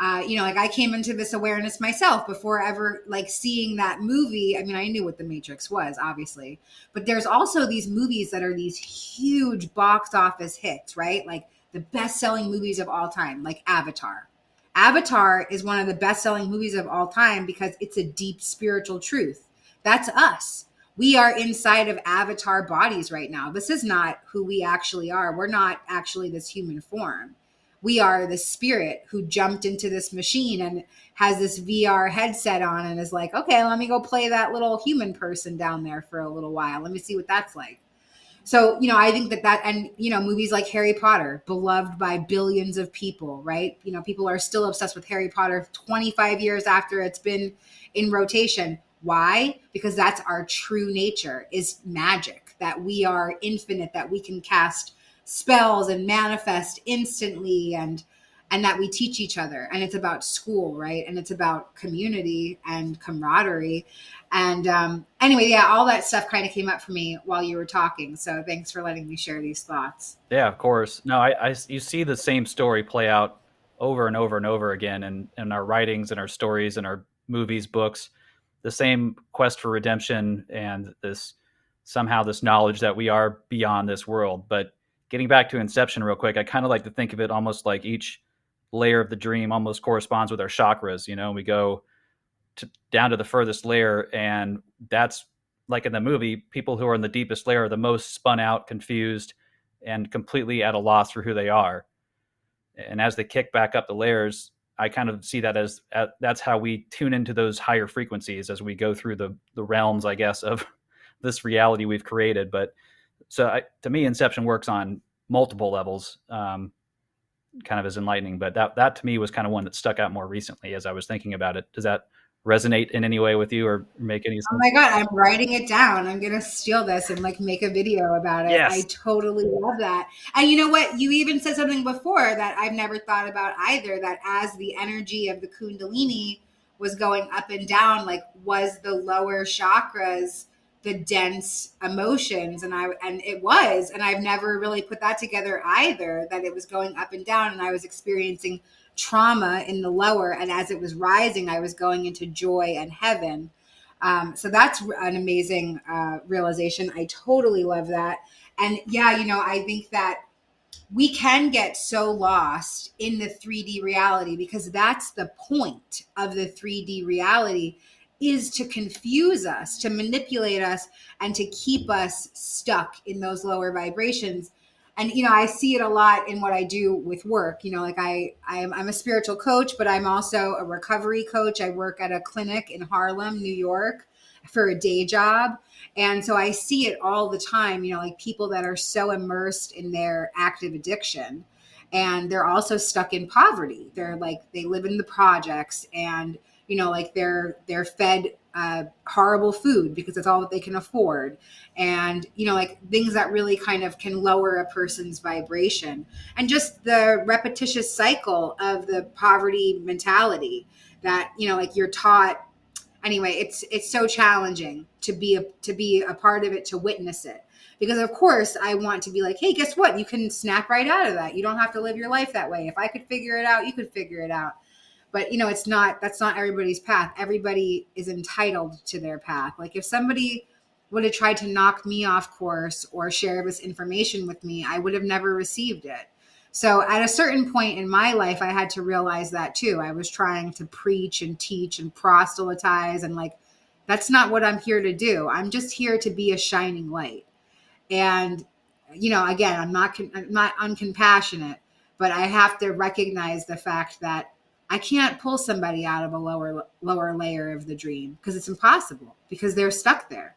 Like I came into this awareness myself before ever like seeing that movie. I mean, I knew what the Matrix was, obviously, but there's also these movies that are these huge box office hits, right? Like the best-selling movies of all time, like Avatar. Avatar is one of the best-selling movies of all time because it's a deep spiritual truth. That's us. We are inside of avatar bodies right now. This is not who we actually are. We're not actually this human form. We are the spirit who jumped into this machine and has this VR headset on and is like, okay, let me go play that little human person down there for a little while. Let me see what that's like. So, I think and, movies like Harry Potter, beloved by billions of people, right? People are still obsessed with Harry Potter 25 years after it's been in rotation. Why? Because that's our true nature, is magic, that we are infinite, that we can cast spells and manifest instantly, and that we teach each other. And it's about school, right? And it's about community and camaraderie. And anyway, yeah, all that stuff kind of came up for me while you were talking. So thanks for letting me share these thoughts. Yeah, of course. No, you see the same story play out over and over and over again in our writings and our stories and our movies, books, the same quest for redemption and this knowledge that we are beyond this world. But getting back to Inception real quick, I kind of like to think of it almost like each layer of the dream almost corresponds with our chakras. We go down to the furthest layer, and that's like in the movie, people who are in the deepest layer are the most spun out, confused, and completely at a loss for who they are. And as they kick back up the layers, I kind of see that as that's how we tune into those higher frequencies as we go through the realms, I guess, of this reality we've created. But to me, Inception works on multiple levels, kind of as enlightening. But that to me was kind of one that stuck out more recently as I was thinking about it. Does that resonate in any way with you or make any sense? Oh my God, I'm writing it down. I'm going to steal this and like make a video about it. Yes. I totally love that. And you know what? You even said something before that I've never thought about either, that as the energy of the Kundalini was going up and down, like was the lower chakras the dense emotions? And it was, and I've never really put that together either, that it was going up and down and I was experiencing trauma in the lower, and as it was rising I was going into joy and heaven. So that's an amazing realization. I totally love that. And yeah, I think that we can get so lost in the 3D reality, because that's the point of the 3D reality, is to confuse us, to manipulate us, and to keep us stuck in those lower vibrations. And, I see it a lot in what I do with work. Like I'm a spiritual coach, but I'm also a recovery coach. I work at a clinic in Harlem, New York, for a day job. And so I see it all the time, like people that are so immersed in their active addiction, and they're also stuck in poverty. They're like, they live in the projects, and, like they're fed horrible food because it's all that they can afford. And, like things that really kind of can lower a person's vibration, and just the repetitious cycle of the poverty mentality that, like you're taught. Anyway, it's so challenging to be a part of it, to witness it. Because of course I want to be like, hey, guess what? You can snap right out of that. You don't have to live your life that way. If I could figure it out, you could figure it out. But that's not everybody's path. Everybody is entitled to their path. Like if somebody would have tried to knock me off course or share this information with me, I would have never received it. So at a certain point in my life, I had to realize that too. I was trying to preach and teach and proselytize, and like, that's not what I'm here to do. I'm just here to be a shining light. And, again, I'm not uncompassionate, but I have to recognize the fact that I can't pull somebody out of a lower layer of the dream, because it's impossible, because they're stuck there.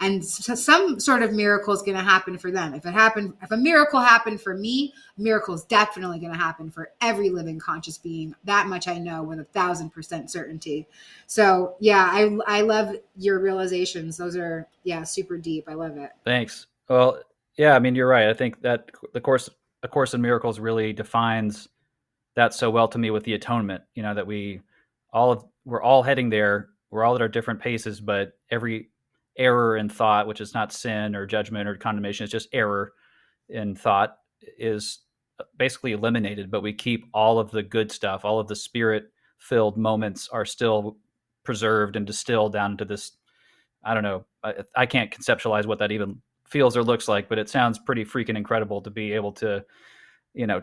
And so some sort of miracle is going to happen for them. If a miracle happened for me, a miracle is definitely going to happen for every living conscious being. That much I know with 1,000% certainty. So yeah, I love your realizations. Those are, yeah, super deep. I love it. Thanks. Well, yeah, I mean, you're right. I think that A Course in Miracles really defines that so well to me with the atonement, that we're all heading there. We're all at our different paces, but every error in thought, which is not sin or judgment or condemnation, it's just error in thought, is basically eliminated. But we keep all of the good stuff, all of the spirit filled moments are still preserved and distilled down into this. I don't know. I can't conceptualize what that even feels or looks like, but it sounds pretty freaking incredible to be able to,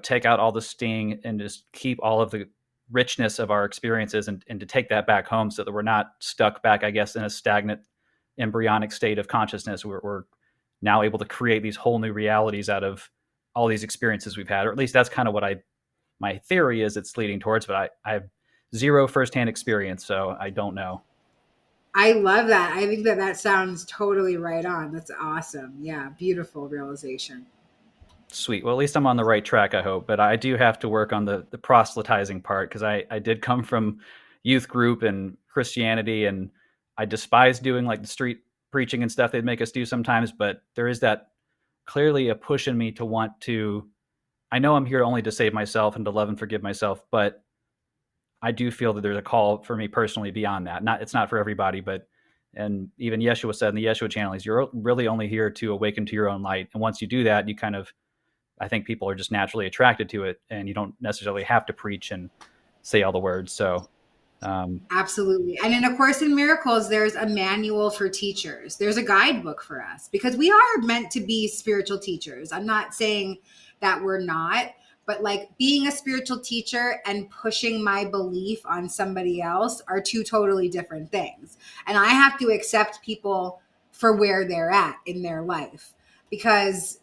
take out all the sting and just keep all of the richness of our experiences and to take that back home so that we're not stuck back, I guess, in a stagnant embryonic state of consciousness. We're now able to create these whole new realities out of all these experiences we've had, or at least that's kind of what my theory is it's leading towards, but I have zero firsthand experience, so I don't know. I love that. I think that sounds totally right on. That's awesome. Yeah. Beautiful realization. Sweet. Well, at least I'm on the right track, I hope. But I do have to work on the proselytizing part, because I did come from youth group and Christianity, and I despise doing like the street preaching and stuff they'd make us do sometimes. But there is that clearly a push in me to want to. I know I'm here only to save myself and to love and forgive myself, but I do feel that there's a call for me personally beyond that. It's not for everybody, but and even Yeshua said in the Yeshua channels, you're really only here to awaken to your own light. And once you do that, you kind of, I think people are just naturally attracted to it, and you don't necessarily have to preach and say all the words. So, Absolutely. And in A Course in Miracles, there's a manual for teachers. There's a guidebook for us because we are meant to be spiritual teachers. I'm not saying that we're not, but like being a spiritual teacher and pushing my belief on somebody else are two totally different things. And I have to accept people for where they're at in their life because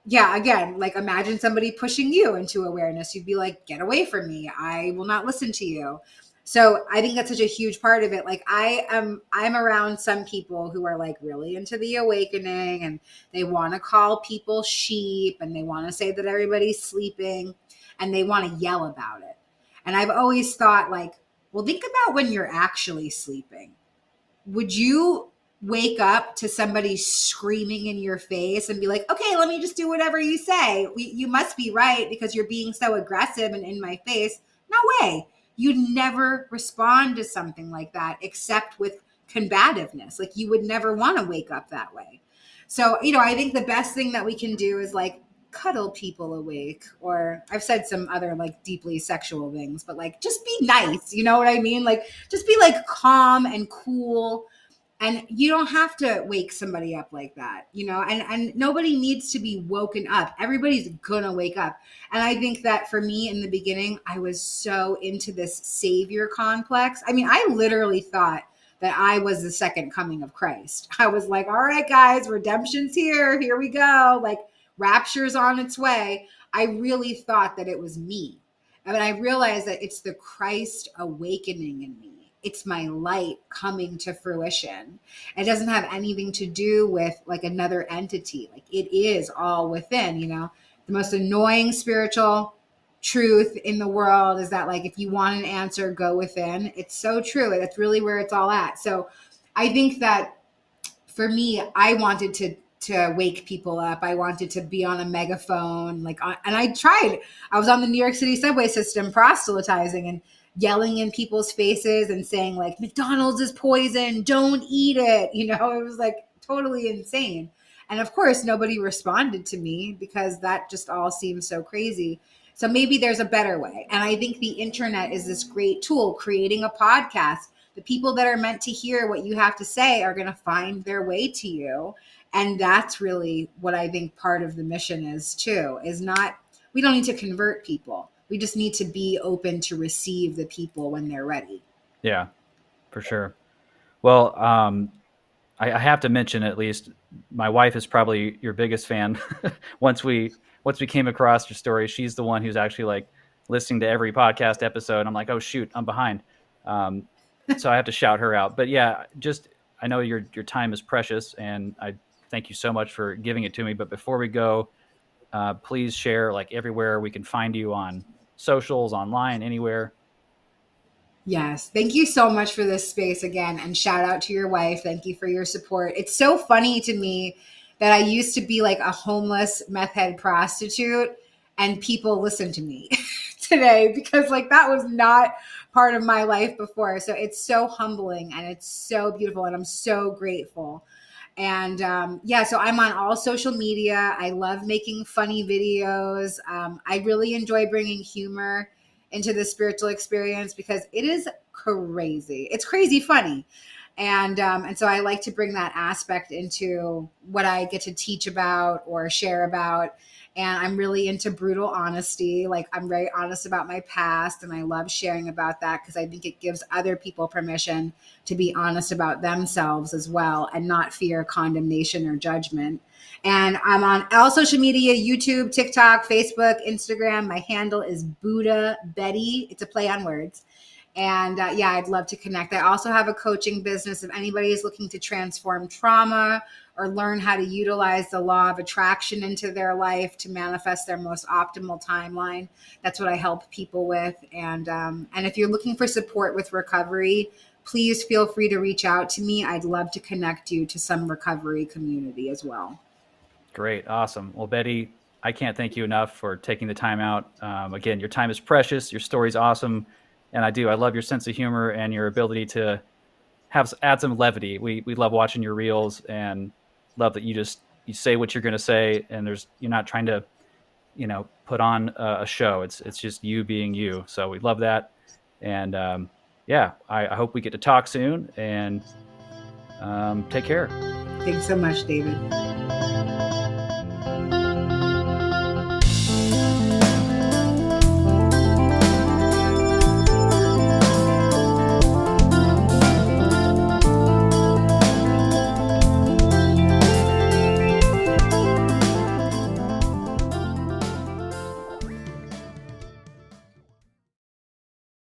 yeah, again, like imagine somebody pushing you into awareness. You'd be like, get away from me. I will not listen to you. So I think that's such a huge part of it. Like I'm around some people who are like really into the awakening and they want to call people sheep and they want to say that everybody's sleeping and they want to yell about it. And I've always thought like, well, think about when you're actually sleeping. Would you wake up to somebody screaming in your face and be like, okay, let me just do whatever you say. You must be right because you're being so aggressive and in my face. No way. You'd never respond to something like that except with combativeness. Like you would never want to wake up that way. So, I think the best thing that we can do is like cuddle people awake, or I've said some other like deeply sexual things, but like just be nice. You know what I mean? Like just be like calm and cool. And you don't have to wake somebody up like that, and nobody needs to be woken up. Everybody's gonna wake up. And I think that for me in the beginning, I was so into this savior complex. I mean, I literally thought that I was the second coming of Christ. I was like, all right, guys, redemption's here. Here we go. Like rapture's on its way. I really thought that it was me. And I realized that it's the Christ awakening in me. It's my light coming to fruition. It doesn't have anything to do with like another entity. Like it is all within, the most annoying spiritual truth in the world is that like, if you want an answer, go within. It's so true. That's really where it's all at. So I think that for me, I wanted to wake people up. I wanted to be on a megaphone, and I tried. I was on the New York City subway system proselytizing and yelling in people's faces and saying like, McDonald's is poison, don't eat it. It was like totally insane. And of course, nobody responded to me because that just all seems so crazy. So maybe there's a better way. And I think the internet is this great tool, creating a podcast. The people that are meant to hear what you have to say are going to find their way to you. And that's really what I think part of the mission is too, is not, we don't need to convert people. We just need to be open to receive the people when they're ready. Yeah, for sure. Well, I have to mention, at least my wife is probably your biggest fan. once we came across your story, she's the one who's actually like listening to every podcast episode. I'm like, oh shoot, I'm behind. So I have to shout her out. But yeah, just I know your time is precious, and I thank you so much for giving it to me. But before we go, please share like everywhere we can find you on socials, online, anywhere. Yes. Thank you so much for this space again. And shout out to your wife. Thank you for your support. It's so funny to me that I used to be like a homeless meth head prostitute and people listen to me today because like that was not part of my life before. So it's so humbling and it's so beautiful and I'm so grateful. And yeah, so I'm on all social media. I love making funny videos. I really enjoy bringing humor into the spiritual experience because it is crazy. It's crazy funny. And so I like to bring that aspect into what I get to teach about or share about. And I'm really into brutal honesty. Like I'm very honest about my past and I love sharing about that because I think it gives other people permission to be honest about themselves as well and not fear condemnation or judgment. And I'm on all social media, YouTube, TikTok, Facebook, Instagram. My handle is Buddha Betty. It's a play on words. And yeah, I'd love to connect. I also have a coaching business. If anybody is looking to transform trauma or learn how to utilize the law of attraction into their life to manifest their most optimal timeline, that's what I help people with. And if you're looking for support with recovery, please feel free to reach out to me. I'd love to connect you to some recovery community as well. Great. Awesome. Well, Betty, I can't thank you enough for taking the time out. Again, your time is precious. Your story's awesome. And I love your sense of humor and your ability to add some levity. We love watching your reels and love that you say what you're going to say. And you're not trying to, put on a show. It's just you being you. So we love that. And yeah, I hope we get to talk soon and take care. Thanks so much, David.